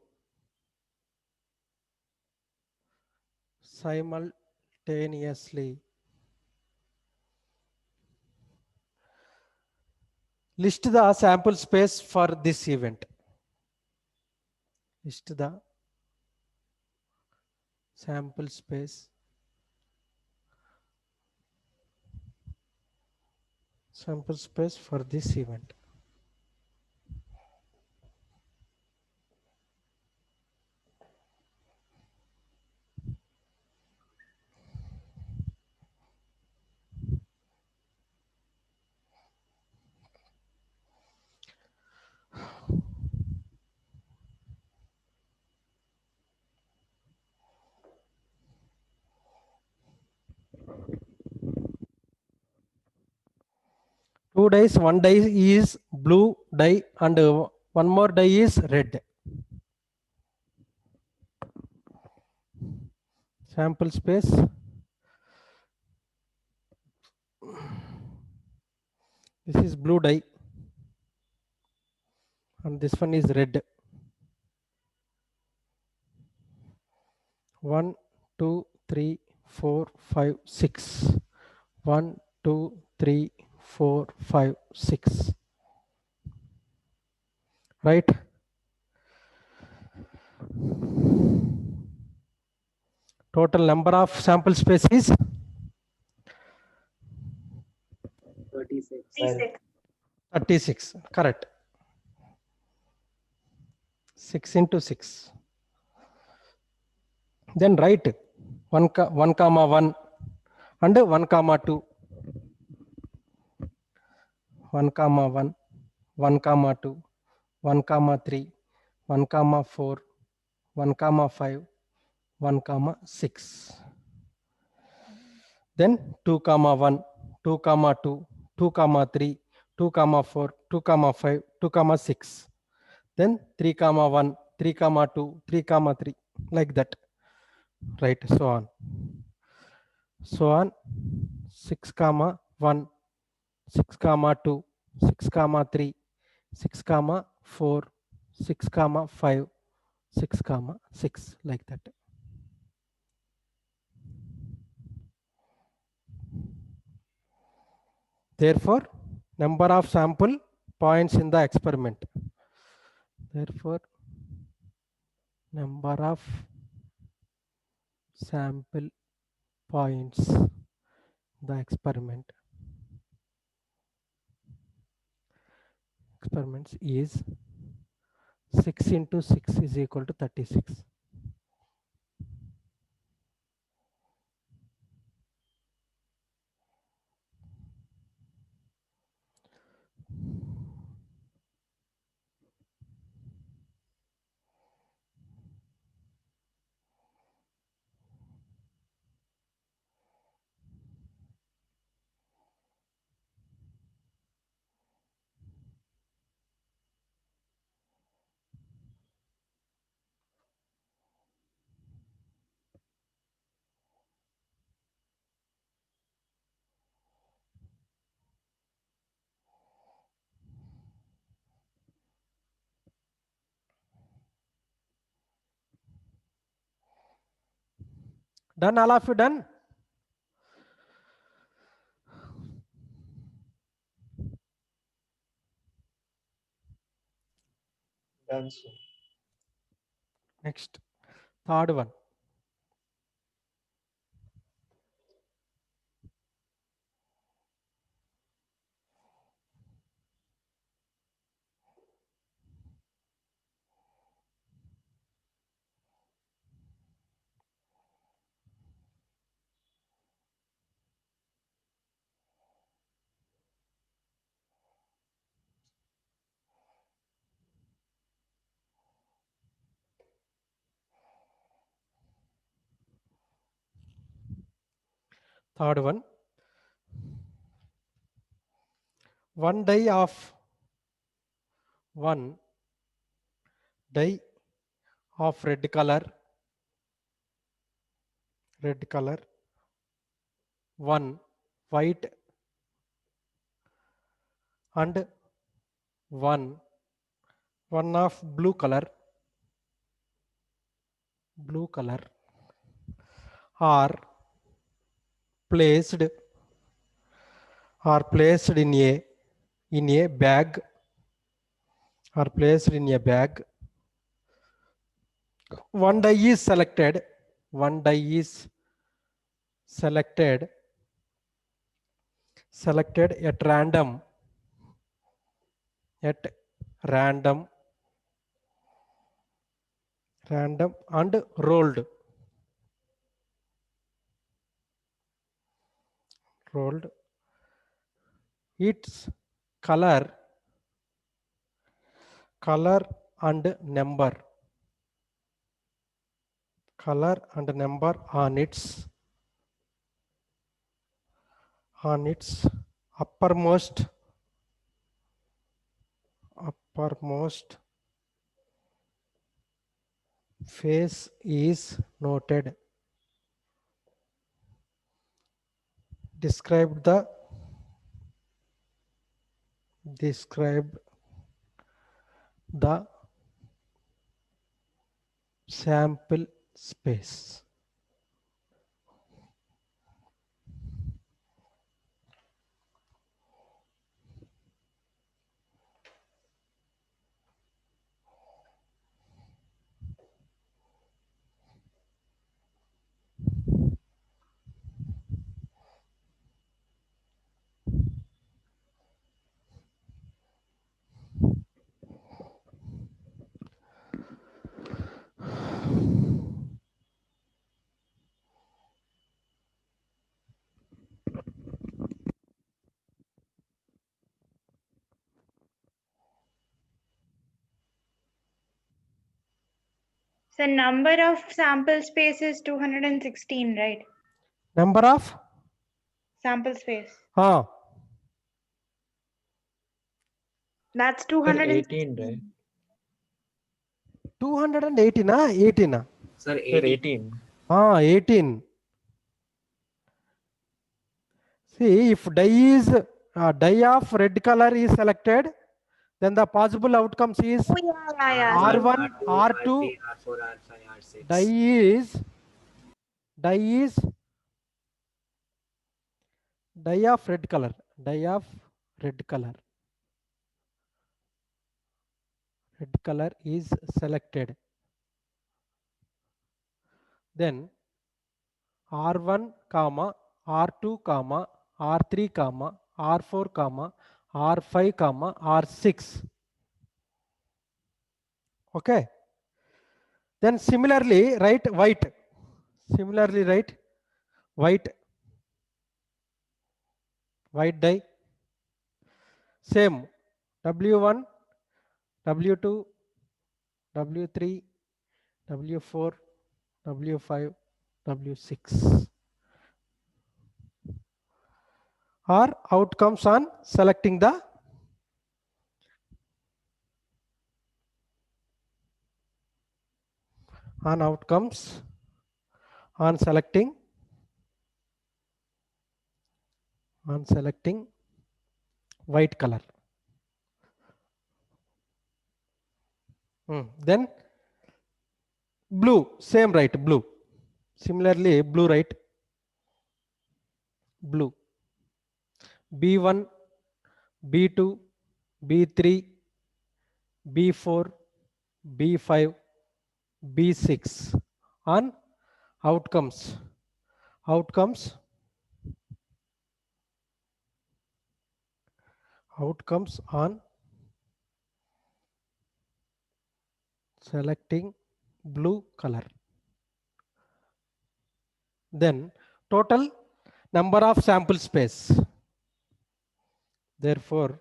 simultaneously. List the sample space for this event. List the sample space. Sample space for this event. Two dice, one die is blue die and one more die is red. Sample space. This is blue die and this one is red. 1, 2, 3, 4, 5, 6. 1, 2, 3, 4, 5, 6. Right? Total number of sample space is 36. 36. Correct. 6 into 6. Then write 1, 1 comma 1 and 1 comma 2. 1 comma 1, 1 comma 2, 1 comma 3, 1 comma 4, 1 comma 5, 1 comma 6. Then 2 comma 1, 2 comma 2, 2 comma 3, 2 comma 4, 2 comma 5, 2 comma 6. Then 3 comma 1, 3 comma 2, 3 comma 3, like that. Right, so on. So on. 6 comma 1, 6 comma 2, 6 comma 3, 6 comma 4, 6 comma 5, 6 comma 6, like that. Therefore, number of sample points in the experiment. Therefore, number of sample points in the experiments is 6 into 6 is equal to 36. Done, all of you done? Done, sir. Next, third one. Third one. One die of red color, one white, and one of blue color are placed in a bag, one die is selected at random and rolled its color and number on its uppermost face is noted. Describe the sample space. So number of sample space is 216, right? Number of Sample space. That's Sir, 216. 18, right? 218 18 Sir, Sir, 18. 18. 18. See, if die of red color is selected, then the possible outcomes is Oh, yeah. R1, R2, R2, R3, R4, R5, R6. die of red color. Red color is selected. Then R1, R2, R3, R4, R5, R6. Okay. Then similarly write white. White die. Same. W1, W2, W3, W4, W5, W6 are outcomes on selecting the outcomes on selecting white color. Then blue, same right, blue. Similarly, blue right, blue. B1, B2, B3, B4, B5, B6 on outcomes on selecting blue color. Then total number of sample space. Therefore,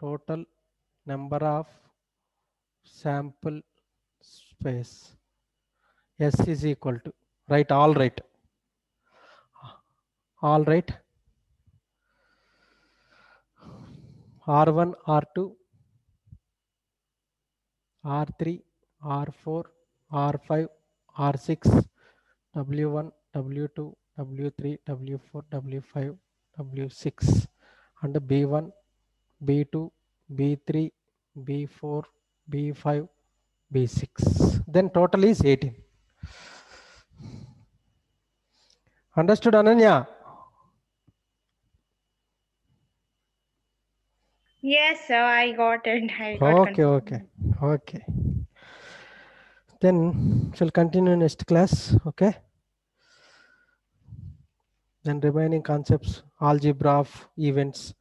total number of sample space S is equal to Right, all right. All right. R1, R2, R3, R4, R5, R6, W1, W2, W3, W4, W5, W6, and B1, B2, B3, B4, B5, B6. Then total is 18. Understood, Ananya? Yes, sir, I got it. I got Okay, confused. okay, okay. Then shall continue next class. Okay. Then remaining concepts, algebra of events.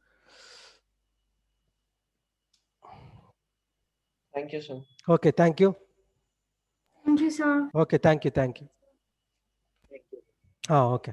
Thank you, sir. Okay, thank you. Thank you, sir. Okay, thank you, thank you. Thank you. Ah, okay.